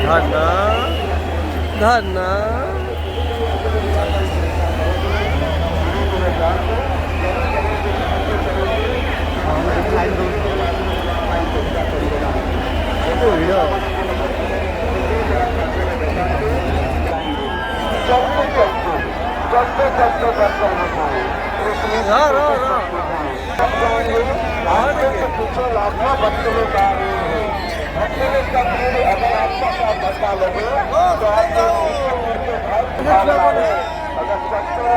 धन धन कुछ लाखों बच्चों में जा रहे हैं। बच्चे का भीड़ अगर आपका साथ धक्का लगे तो आपको अगर सकते